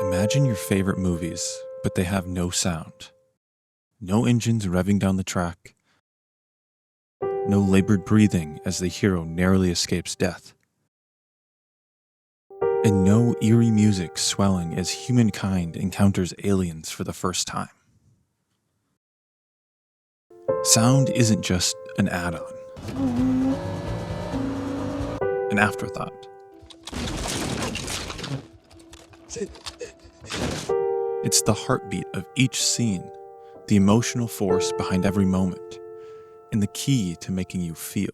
Imagine your favorite movies, but they have no sound. No engines revving down the track. No labored breathing as the hero narrowly escapes death. And no eerie music swelling as humankind encounters aliens for the first time. Sound isn't just an add-on, an afterthought. It's the heartbeat of each scene, the emotional force behind every moment, and the key to making you feel.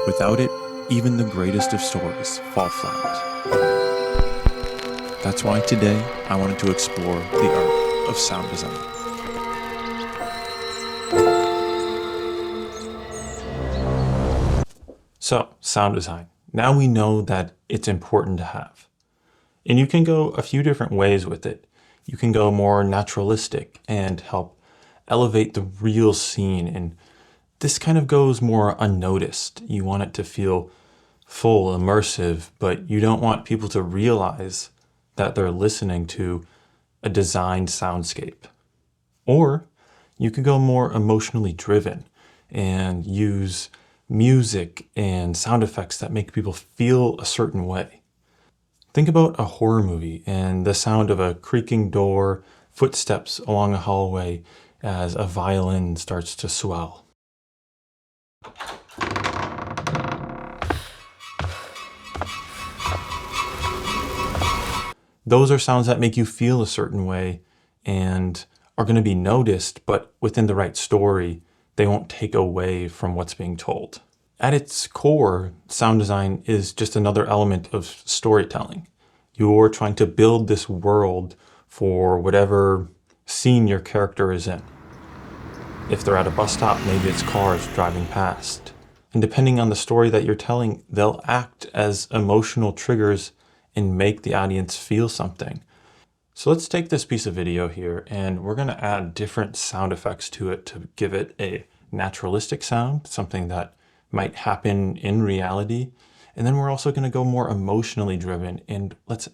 Without it, even the greatest of stories fall flat. That's why today I wanted to explore the art of sound design. So, sound design. Now we know that it's important to have. And you can go a few different ways with it. You can go more naturalistic and help elevate the real scene, and this kind of goes more unnoticed. You want it to feel full, immersive, but you don't want people to realize that they're listening to a designed soundscape. Or you could go more emotionally driven and use music and sound effects that make people feel a certain way. Think about a horror movie and the sound of a creaking door, footsteps along a hallway as a violin starts to swell. Those are sounds that make you feel a certain way and are going to be noticed, but within the right story, they won't take away from what's being told. At its core, sound design is just another element of storytelling. You're trying to build this world for whatever scene your character is in. If they're at a bus stop, maybe it's cars driving past. And depending on the story that you're telling, they'll act as emotional triggers and make the audience feel something. So let's take this piece of video here and we're going to add different sound effects to it to give it a naturalistic sound, something that might happen in reality. And then we're also going to go more emotionally driven, and let's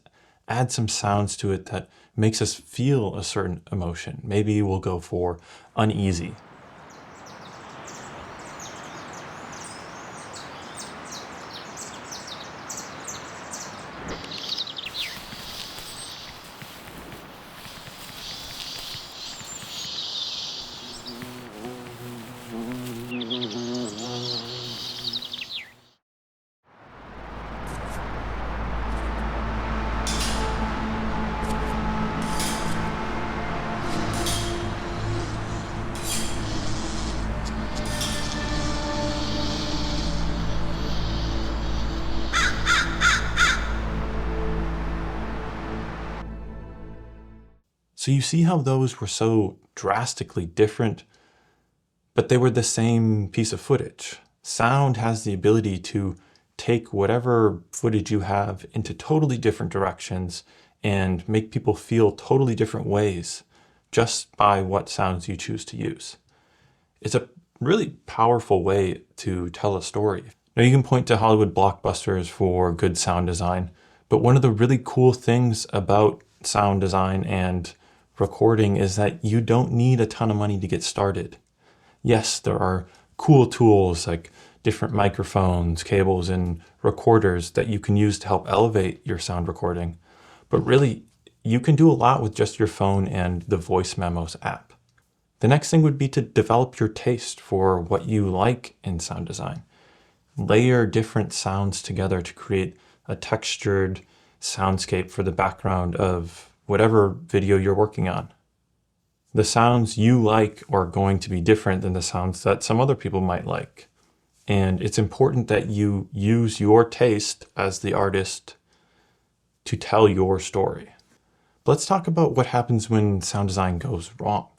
add some sounds to it that makes us feel a certain emotion. Maybe we'll go for uneasy. So you see how those were so drastically different, but they were the same piece of footage. Sound has the ability to take whatever footage you have into totally different directions and make people feel totally different ways just by what sounds you choose to use. It's a really powerful way to tell a story. Now you can point to Hollywood blockbusters for good sound design, but one of the really cool things about sound design and recording is that you don't need a ton of money to get started. Yes, there are cool tools like different microphones, cables, and recorders that you can use to help elevate your sound recording. But really, you can do a lot with just your phone and the Voice Memos app. The next thing would be to develop your taste for what you like in sound design. Layer different sounds together to create a textured soundscape for the background of whatever video you're working on. The sounds you like are going to be different than the sounds that some other people might like. And it's important that you use your taste as the artist to tell your story. Let's talk about what happens when sound design goes wrong.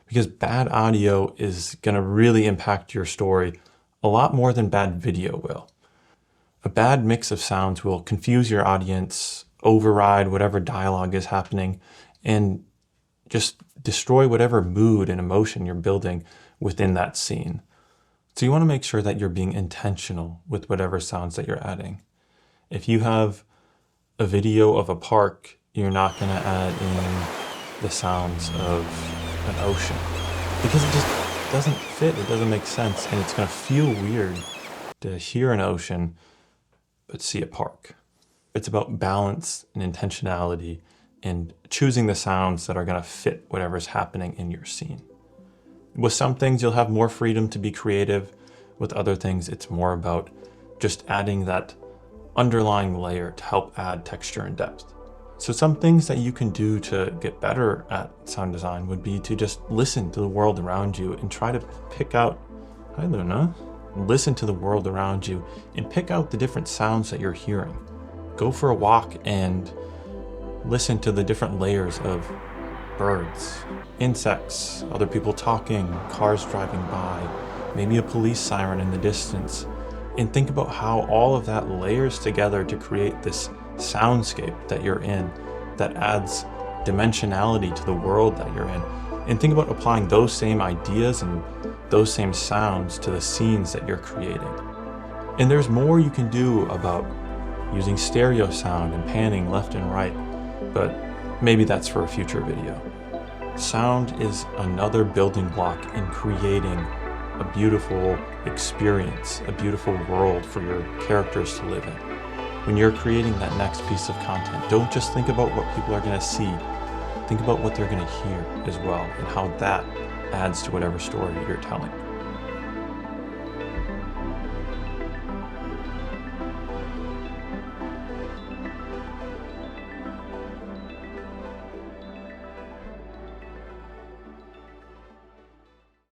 Because bad audio is going to really impact your story a lot more than bad video will. A bad mix of sounds will confuse your audience, override whatever dialogue is happening, and just destroy whatever mood and emotion you're building within that scene. So you want to make sure that you're being intentional with whatever sounds that you're adding. If you have a video of a park, you're not going to add in the sounds of an ocean because it just doesn't fit, it doesn't make sense, and it's going to feel weird to hear an ocean but see a park. It's about balance and intentionality and choosing the sounds that are going to fit whatever's happening in your scene. With some things, you'll have more freedom to be creative. With other things, it's more about just adding that underlying layer to help add texture and depth. So some things that you can do to get better at sound design would be to just listen to the world around you and try to pick out, hi Luna, listen to the world around you and pick out the different sounds that you're hearing. Go for a walk and listen to the different layers of birds, insects, other people talking, cars driving by, maybe a police siren in the distance, and think about how all of that layers together to create this soundscape that you're in that adds dimensionality to the world that you're in. And think about applying those same ideas and those same sounds to the scenes that you're creating. And there's more you can do about using stereo sound and panning left and right, but maybe that's for a future video. Sound is another building block in creating a beautiful experience, a beautiful world for your characters to live in. When you're creating that next piece of content, don't just think about what people are going to see. Think about what they're going to hear as well and how that adds to whatever story you're telling.